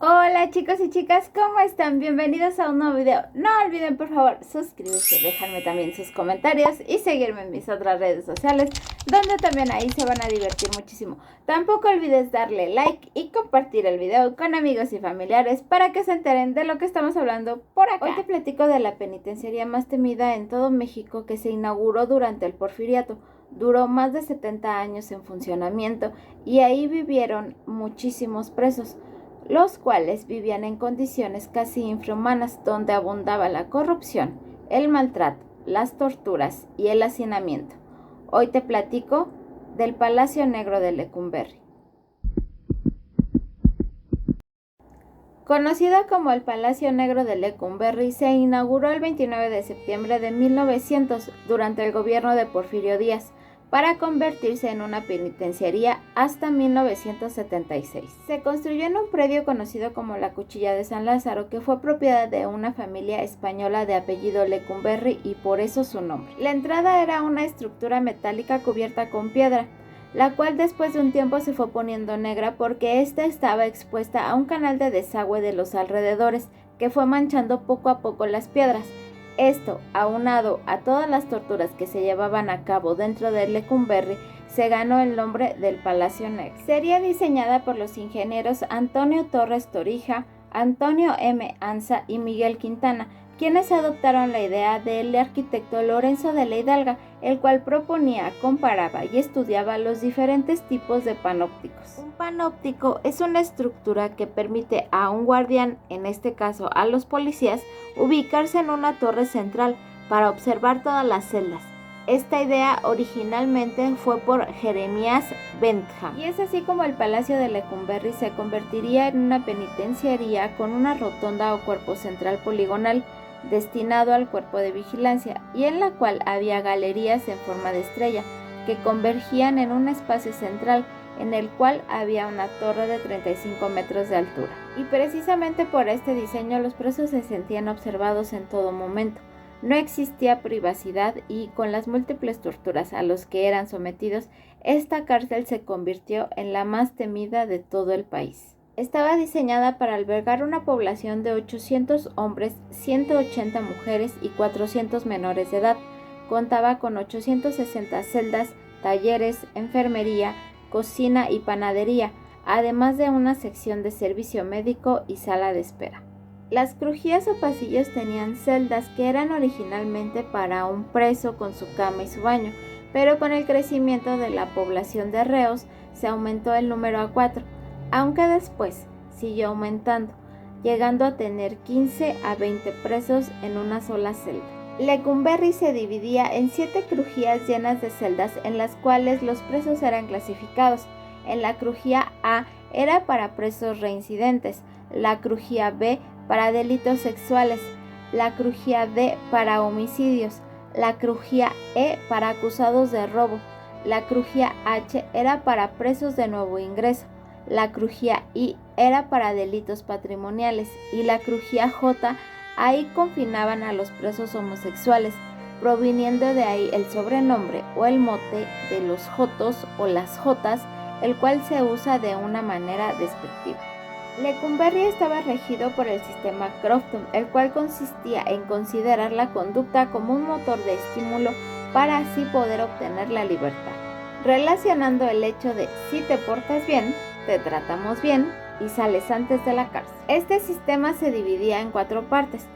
Hola chicos y chicas, ¿cómo están? Bienvenidos a un nuevo video. No olviden por favor suscribirse, dejarme también sus comentarios y seguirme en mis otras redes sociales, donde también ahí se van a divertir muchísimo. Tampoco olvides darle like y compartir el video con amigos y familiares para que se enteren de lo que estamos hablando por acá. Hoy te platico de la penitenciaría más temida en todo México, que se inauguró durante el Porfiriato. Duró más de 70 años en funcionamiento y ahí vivieron muchísimos presos, los cuales vivían en condiciones casi infrahumanas, donde abundaba la corrupción, el maltrato, las torturas y el hacinamiento. Hoy te platico del Palacio Negro de Lecumberri. Conocido como el Palacio Negro de Lecumberri, se inauguró el 29 de septiembre de 1900 durante el gobierno de Porfirio Díaz, para convertirse en una penitenciaría hasta 1976. Se construyó en un predio conocido como la Cuchilla de San Lázaro, que fue propiedad de una familia española de apellido Lecumberri y por eso su nombre. La entrada era una estructura metálica cubierta con piedra, la cual después de un tiempo se fue poniendo negra porque ésta estaba expuesta a un canal de desagüe de los alrededores, que fue manchando poco a poco las piedras. Esto, aunado a todas las torturas que se llevaban a cabo dentro de Lecumberri, se ganó el nombre del Palacio Negro. Sería diseñada por los ingenieros Antonio Torres Torija, Antonio M. Anza y Miguel Quintana, quienes adoptaron la idea del arquitecto Lorenzo de la Hidalga, el cual proponía, comparaba y estudiaba los diferentes tipos de panópticos. Un panóptico es una estructura que permite a un guardián, en este caso a los policías, ubicarse en una torre central para observar todas las celdas. Esta idea originalmente fue por Jeremías Bentham, y es así como el Palacio de Lecumberri se convertiría en una penitenciaría con una rotonda o cuerpo central poligonal destinado al cuerpo de vigilancia, y en la cual había galerías en forma de estrella que convergían en un espacio central en el cual había una torre de 35 metros de altura. Y precisamente por este diseño los presos se sentían observados en todo momento. No existía privacidad y con las múltiples torturas a los que eran sometidos, esta cárcel se convirtió en la más temida de todo el país. Estaba diseñada para albergar una población de 800 hombres, 180 mujeres y 400 menores de edad. Contaba con 860 celdas, talleres, enfermería, cocina y panadería, además de una sección de servicio médico y sala de espera. Las crujías o pasillos tenían celdas que eran originalmente para un preso con su cama y su baño, pero con el crecimiento de la población de reos se aumentó el número a 4, aunque después siguió aumentando, llegando a tener 15 a 20 presos en una sola celda. Lecumberri se dividía en 7 crujías llenas de celdas en las cuales los presos eran clasificados. En la crujía A era para presos reincidentes, la crujía B para delitos sexuales, la crujía D para homicidios, la crujía E para acusados de robo, la crujía H era para presos de nuevo ingreso, la crujía I era para delitos patrimoniales y la crujía J, ahí confinaban a los presos homosexuales, proviniendo de ahí el sobrenombre o el mote de los jotos o las jotas, el cual se usa de una manera despectiva. Lecumberri estaba regido por el sistema Crofton, el cual consistía en considerar la conducta como un motor de estímulo para así poder obtener la libertad, relacionando el hecho de si te portas bien, te tratamos bien y sales antes de la cárcel. Este sistema se dividía en 4 partes: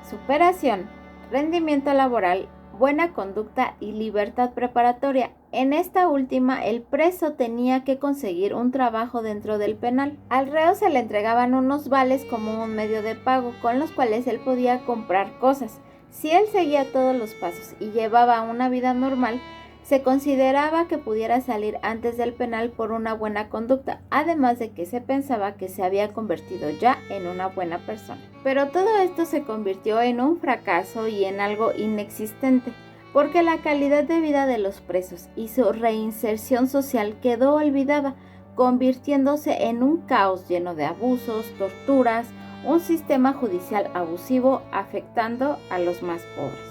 superación, rendimiento laboral, buena conducta y libertad preparatoria. En esta última, el preso tenía que conseguir un trabajo dentro del penal. Al reo se le entregaban unos vales como un medio de pago, con los cuales él podía comprar cosas. Si él seguía todos los pasos y llevaba una vida normal, se consideraba que pudiera salir antes del penal por una buena conducta, además de que se pensaba que se había convertido ya en una buena persona. Pero todo esto se convirtió en un fracaso y en algo inexistente, porque la calidad de vida de los presos y su reinserción social quedó olvidada, convirtiéndose en un caos lleno de abusos, torturas, un sistema judicial abusivo afectando a los más pobres.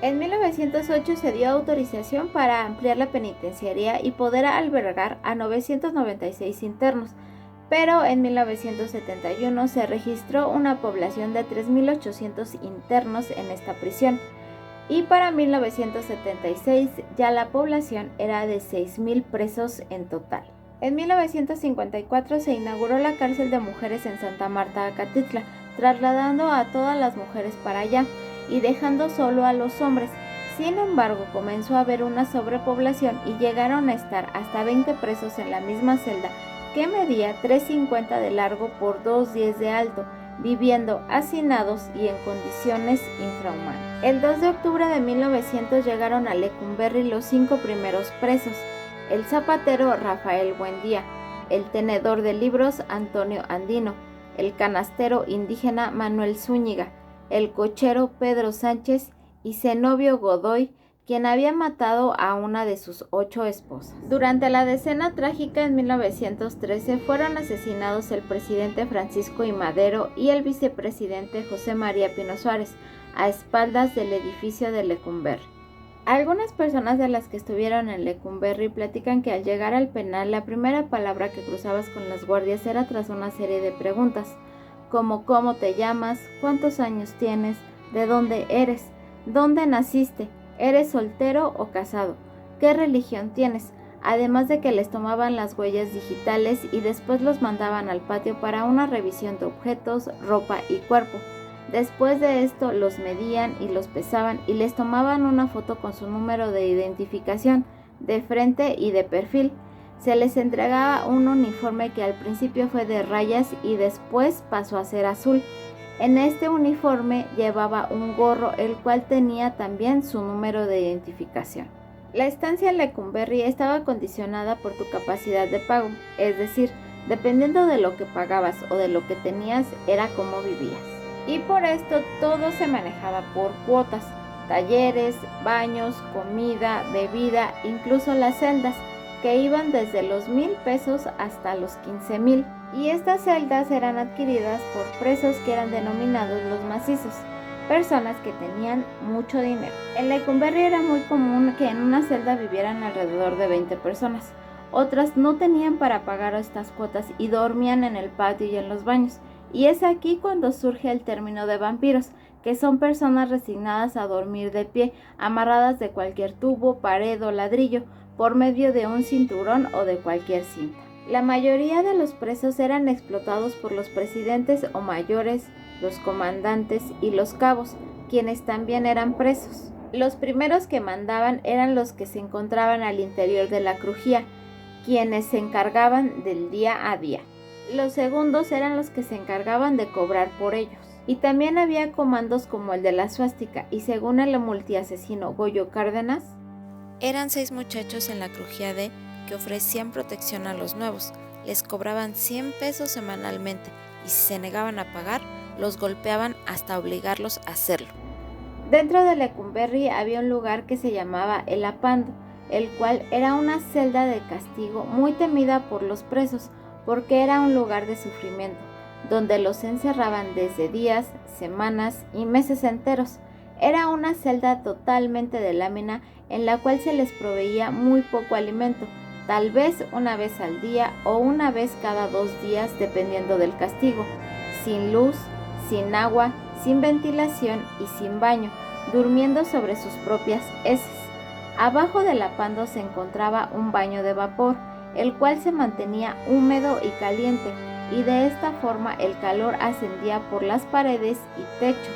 En 1908 se dio autorización para ampliar la penitenciaría y poder albergar a 996 internos, pero en 1971 se registró una población de 3.800 internos en esta prisión, y para 1976 ya la población era de 6.000 presos en total. En 1954 se inauguró la cárcel de mujeres en Santa Marta, Acatitla, trasladando a todas las mujeres para allá y dejando solo a los hombres. Sin embargo, comenzó a haber una sobrepoblación y llegaron a estar hasta 20 presos en la misma celda, que medía 3,50 de largo por 2,10 de alto, viviendo hacinados y en condiciones infrahumanas. El 2 de octubre de 1900 llegaron a Lecumberri los 5 primeros presos: el zapatero Rafael Buendía, el tenedor de libros Antonio Andino, el canastero indígena Manuel Zúñiga, el cochero Pedro Sánchez y Zenobio Godoy, quien había matado a una de sus 8 esposas. Durante la decena trágica en 1913 fueron asesinados el presidente Francisco I. Madero y el vicepresidente José María Pino Suárez, a espaldas del edificio de Lecumberri. Algunas personas de las que estuvieron en Lecumberri platican que al llegar al penal la primera palabra que cruzabas con los guardias era tras una serie de preguntas, como ¿cómo te llamas?, ¿cuántos años tienes?, ¿de dónde eres?, ¿dónde naciste?, ¿eres soltero o casado?, ¿qué religión tienes?, además de que les tomaban las huellas digitales y después los mandaban al patio para una revisión de objetos, ropa y cuerpo. Después de esto los medían y los pesaban y les tomaban una foto con su número de identificación, de frente y de perfil. Se les entregaba un uniforme que al principio fue de rayas y después pasó a ser azul. En este uniforme llevaba un gorro, el cual tenía también su número de identificación. La estancia en Lecumberri estaba condicionada por tu capacidad de pago, es decir, dependiendo de lo que pagabas o de lo que tenías, era como vivías. Y por esto todo se manejaba por cuotas: talleres, baños, comida, bebida, incluso las celdas, que iban desde los 1,000 pesos hasta los 15,000. Y estas celdas eran adquiridas por presos que eran denominados los macizos, personas que tenían mucho dinero. En Lecumberri era muy común que en una celda vivieran alrededor de 20 personas. Otras no tenían para pagar estas cuotas y dormían en el patio y en los baños. Y es aquí cuando surge el término de vampiros, que son personas resignadas a dormir de pie, amarradas de cualquier tubo, pared o ladrillo, por medio de un cinturón o de cualquier cinta. La mayoría de los presos eran explotados por los presidentes o mayores, los comandantes y los cabos, quienes también eran presos. Los primeros que mandaban eran los que se encontraban al interior de la crujía, quienes se encargaban del día a día. Los segundos eran los que se encargaban de cobrar por ellos. Y también había comandos como el de la suástica, y según el multiasesino Goyo Cárdenas, eran 6 muchachos en la crujía D que ofrecían protección a los nuevos, les cobraban 100 pesos semanalmente y si se negaban a pagar, los golpeaban hasta obligarlos a hacerlo. Dentro de Lecumberri había un lugar que se llamaba el Apando, el cual era una celda de castigo muy temida por los presos, porque era un lugar de sufrimiento, donde los encerraban desde días, semanas y meses enteros. Era una celda totalmente de lámina en la cual se les proveía muy poco alimento, tal vez una vez al día o una vez cada 2 días dependiendo del castigo, sin luz, sin agua, sin ventilación y sin baño, durmiendo sobre sus propias heces. Abajo del apando se encontraba un baño de vapor, el cual se mantenía húmedo y caliente, y de esta forma el calor ascendía por las paredes y techo,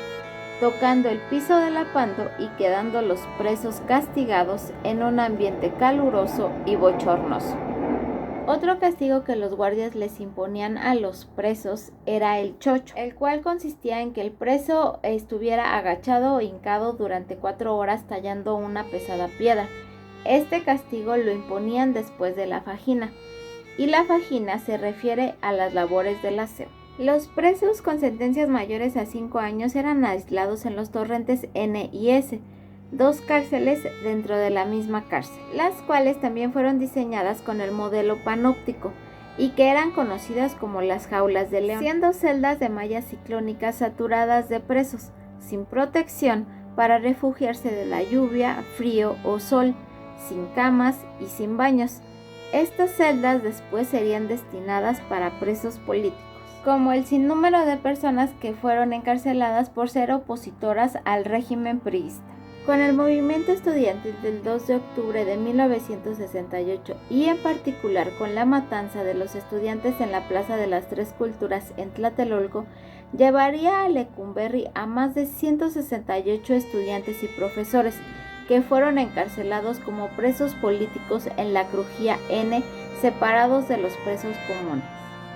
tocando el piso del apando y quedando los presos castigados en un ambiente caluroso y bochornoso. Otro castigo que los guardias les imponían a los presos era el chocho, el cual consistía en que el preso estuviera agachado o hincado durante 4 horas tallando una pesada piedra. Este castigo lo imponían después de la fajina, y la fajina se refiere a las labores del aseo. Los presos con sentencias mayores a 5 años eran aislados en los torrentes N y S, 2 cárceles dentro de la misma cárcel, las cuales también fueron diseñadas con el modelo panóptico y que eran conocidas como las jaulas de león, siendo celdas de malla ciclónica saturadas de presos, sin protección para refugiarse de la lluvia, frío o sol, sin camas y sin baños. Estas celdas después serían destinadas para presos políticos, como el sinnúmero de personas que fueron encarceladas por ser opositoras al régimen priista. Con el movimiento estudiantil del 2 de octubre de 1968 y en particular con la matanza de los estudiantes en la Plaza de las Tres Culturas en Tlatelolco, llevaría a Lecumberri a más de 168 estudiantes y profesores que fueron encarcelados como presos políticos en la Crujía N, separados de los presos comunes.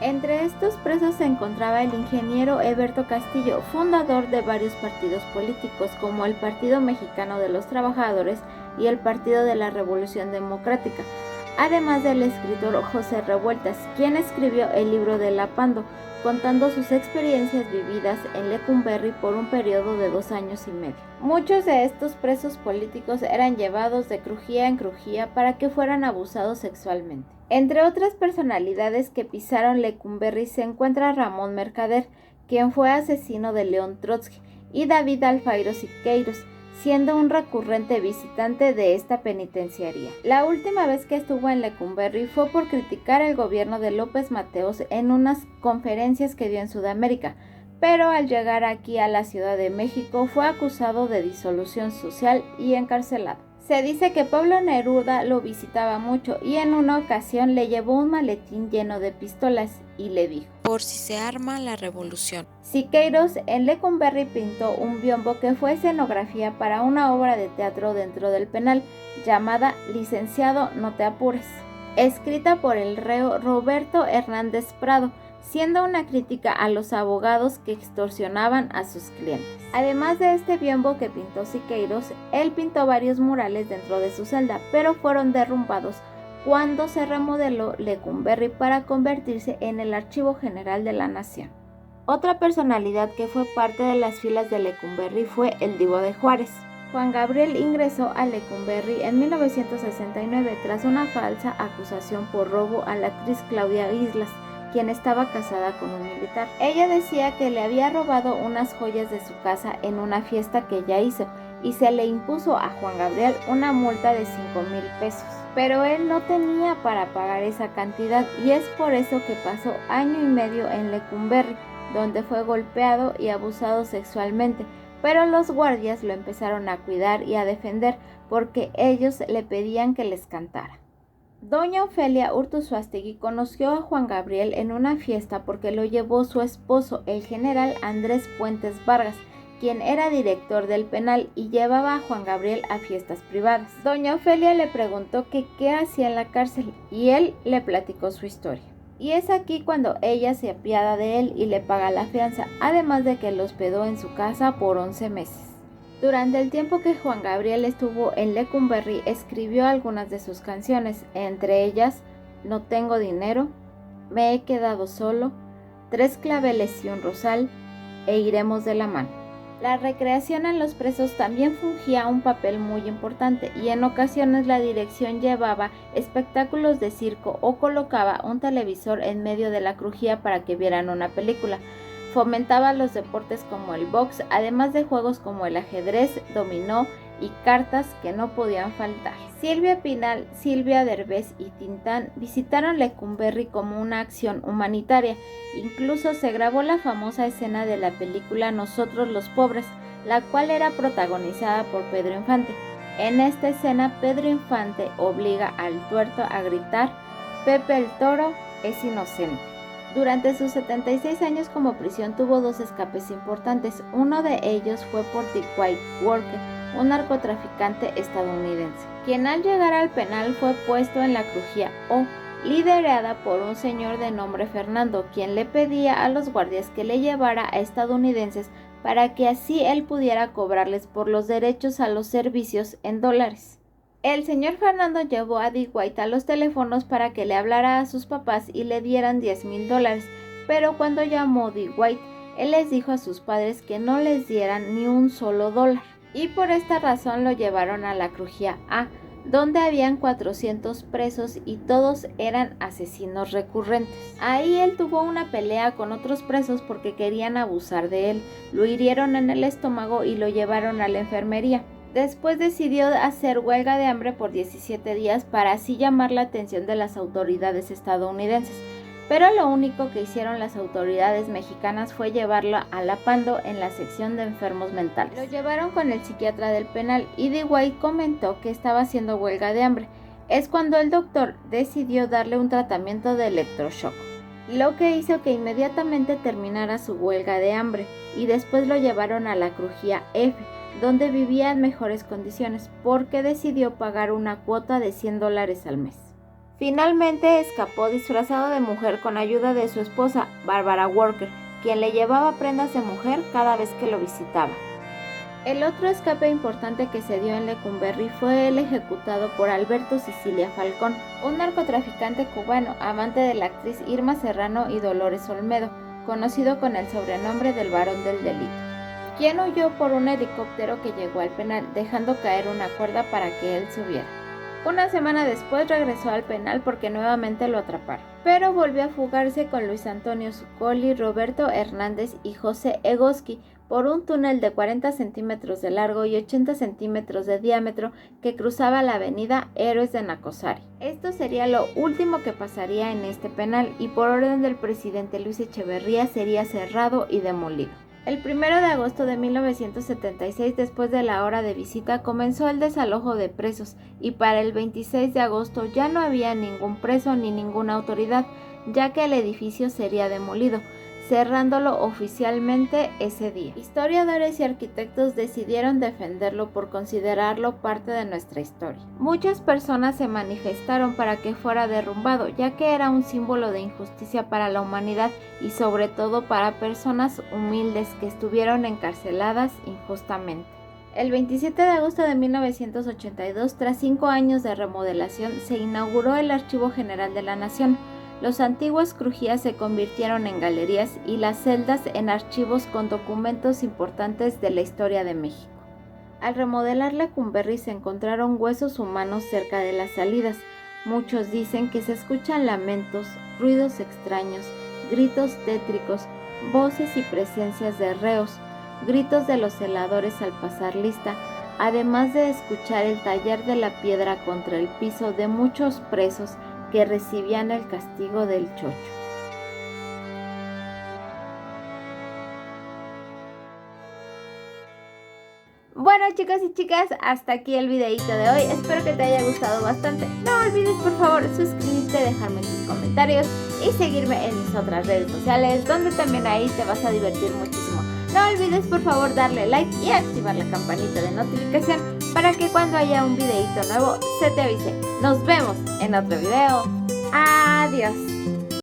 Entre estos presos se encontraba el ingeniero Heberto Castillo, fundador de varios partidos políticos como el Partido Mexicano de los Trabajadores y el Partido de la Revolución Democrática, además del escritor José Revueltas, quien escribió el libro de Lapando, contando sus experiencias vividas en Lecumberri por un periodo de 2 años y medio. Muchos de estos presos políticos eran llevados de crujía en crujía para que fueran abusados sexualmente. Entre otras personalidades que pisaron Lecumberri se encuentra Ramón Mercader, quien fue asesino de León Trotsky, y David Alfairo Siqueiros, siendo un recurrente visitante de esta penitenciaría. La última vez que estuvo en Lecumberri fue por criticar el gobierno de López Mateos en unas conferencias que dio en Sudamérica, pero al llegar aquí a la Ciudad de México fue acusado de disolución social y encarcelado. Se dice que Pablo Neruda lo visitaba mucho y en una ocasión le llevó un maletín lleno de pistolas y le dijo: por si se arma la revolución. Siqueiros en Lecumberri pintó un biombo que fue escenografía para una obra de teatro dentro del penal llamada Licenciado, no te apures, escrita por el reo Roberto Hernández Prado, siendo una crítica a los abogados que extorsionaban a sus clientes. Además de este biombo que pintó Siqueiros, él pintó varios murales dentro de su celda, pero fueron derrumbados cuando se remodeló Lecumberri para convertirse en el Archivo General de la Nación. Otra personalidad que fue parte de las filas de Lecumberri fue el Divo de Juárez. Juan Gabriel ingresó a Lecumberri en 1969 tras una falsa acusación por robo a la actriz Claudia Islas, quien estaba casada con un militar. Ella decía que le había robado unas joyas de su casa en una fiesta que ella hizo y se le impuso a Juan Gabriel una multa de 5,000 pesos. Pero él no tenía para pagar esa cantidad y es por eso que pasó año y medio en Lecumberri, donde fue golpeado y abusado sexualmente, pero los guardias lo empezaron a cuidar y a defender porque ellos le pedían que les cantara. Doña Ofelia Urtuzuastegui conoció a Juan Gabriel en una fiesta porque lo llevó su esposo, el general Andrés Puentes Vargas, quien era director del penal y llevaba a Juan Gabriel a fiestas privadas. Doña Ofelia le preguntó que qué hacía en la cárcel y él le platicó su historia. Y es aquí cuando ella se apiada de él y le paga la fianza, además de que lo hospedó en su casa por 11 meses. Durante el tiempo que Juan Gabriel estuvo en Lecumberri, escribió algunas de sus canciones, entre ellas No tengo dinero, Me he quedado solo, Tres claveles y un rosal, e Iremos de la mano. La recreación en los presos también fungía un papel muy importante y en ocasiones la dirección llevaba espectáculos de circo o colocaba un televisor en medio de la crujía para que vieran una película. Fomentaba los deportes como el box, además de juegos como el ajedrez, dominó y cartas que no podían faltar. Silvia Pinal, Silvia Derbez y Tintán visitaron Lecumberri como una acción humanitaria. Incluso se grabó la famosa escena de la película Nosotros los Pobres, la cual era protagonizada por Pedro Infante. En esta escena, Pedro Infante obliga al tuerto a gritar: Pepe el Toro es inocente. Durante sus 76 años como prisión tuvo 2 escapes importantes. Uno de ellos fue por Dick White Walker, un narcotraficante estadounidense, quien al llegar al penal fue puesto en la crujía O, liderada por un señor de nombre Fernando, quien le pedía a los guardias que le llevara a estadounidenses para que así él pudiera cobrarles por los derechos a los servicios en dólares. El señor Fernando llevó a Dick White a los teléfonos para que le hablara a sus papás y le dieran $10,000, pero cuando llamó Dick White, él les dijo a sus padres que no les dieran ni un solo dólar. Y por esta razón lo llevaron a la crujía A, donde habían 400 presos y todos eran asesinos recurrentes. Ahí él tuvo una pelea con otros presos porque querían abusar de él, lo hirieron en el estómago y lo llevaron a la enfermería. Después decidió hacer huelga de hambre por 17 días para así llamar la atención de las autoridades estadounidenses, pero lo único que hicieron las autoridades mexicanas fue llevarlo a la Pando en la sección de enfermos mentales. Lo llevaron con el psiquiatra del penal y Dewey comentó que estaba haciendo huelga de hambre. Es cuando el doctor decidió darle un tratamiento de electroshock, lo que hizo que inmediatamente terminara su huelga de hambre, y después lo llevaron a la crujía F, donde vivía en mejores condiciones, porque decidió pagar una cuota de $100 al mes. Finalmente escapó disfrazado de mujer con ayuda de su esposa, Barbara Walker, quien le llevaba prendas de mujer cada vez que lo visitaba. El otro escape importante que se dio en Lecumberri fue el ejecutado por Alberto Sicilia Falcón, un narcotraficante cubano, amante de la actriz Irma Serrano y Dolores Olmedo, conocido con el sobrenombre del Varón del Delito, quien huyó por un helicóptero que llegó al penal, dejando caer una cuerda para que él subiera. Una semana después regresó al penal porque nuevamente lo atraparon, pero volvió a fugarse con Luis Antonio Zuccoli, Roberto Hernández y José Egoski por un túnel de 40 centímetros de largo y 80 centímetros de diámetro que cruzaba la avenida Héroes de Nacosari. Esto sería lo último que pasaría en este penal y por orden del presidente Luis Echeverría sería cerrado y demolido. El 1 de agosto de 1976, después de la hora de visita, comenzó el desalojo de presos y para el 26 de agosto ya no había ningún preso ni ninguna autoridad, ya que el edificio sería demolido, cerrándolo oficialmente ese día. Historiadores y arquitectos decidieron defenderlo por considerarlo parte de nuestra historia. Muchas personas se manifestaron para que fuera derrumbado, ya que era un símbolo de injusticia para la humanidad y sobre todo para personas humildes que estuvieron encarceladas injustamente. El 27 de agosto de 1982, tras 5 años de remodelación, se inauguró el Archivo General de la Nación. Los antiguos crujías se convirtieron en galerías y las celdas en archivos con documentos importantes de la historia de México. Al remodelar Lecumberri se encontraron huesos humanos cerca de las salidas. Muchos dicen que se escuchan lamentos, ruidos extraños, gritos tétricos, voces y presencias de reos, gritos de los celadores al pasar lista, además de escuchar el tallar de la piedra contra el piso de muchos presos que recibían el castigo del chocho. Bueno, chicos y chicas, hasta aquí el videito de hoy. Espero que te haya gustado bastante. No olvides por favor suscribirte, dejarme tus comentarios y seguirme en mis otras redes sociales, donde también ahí te vas a divertir muchísimo. No olvides por favor darle like y activar la campanita de notificación para que cuando haya un videito nuevo se te avise. Nos vemos en otro video. Adiós.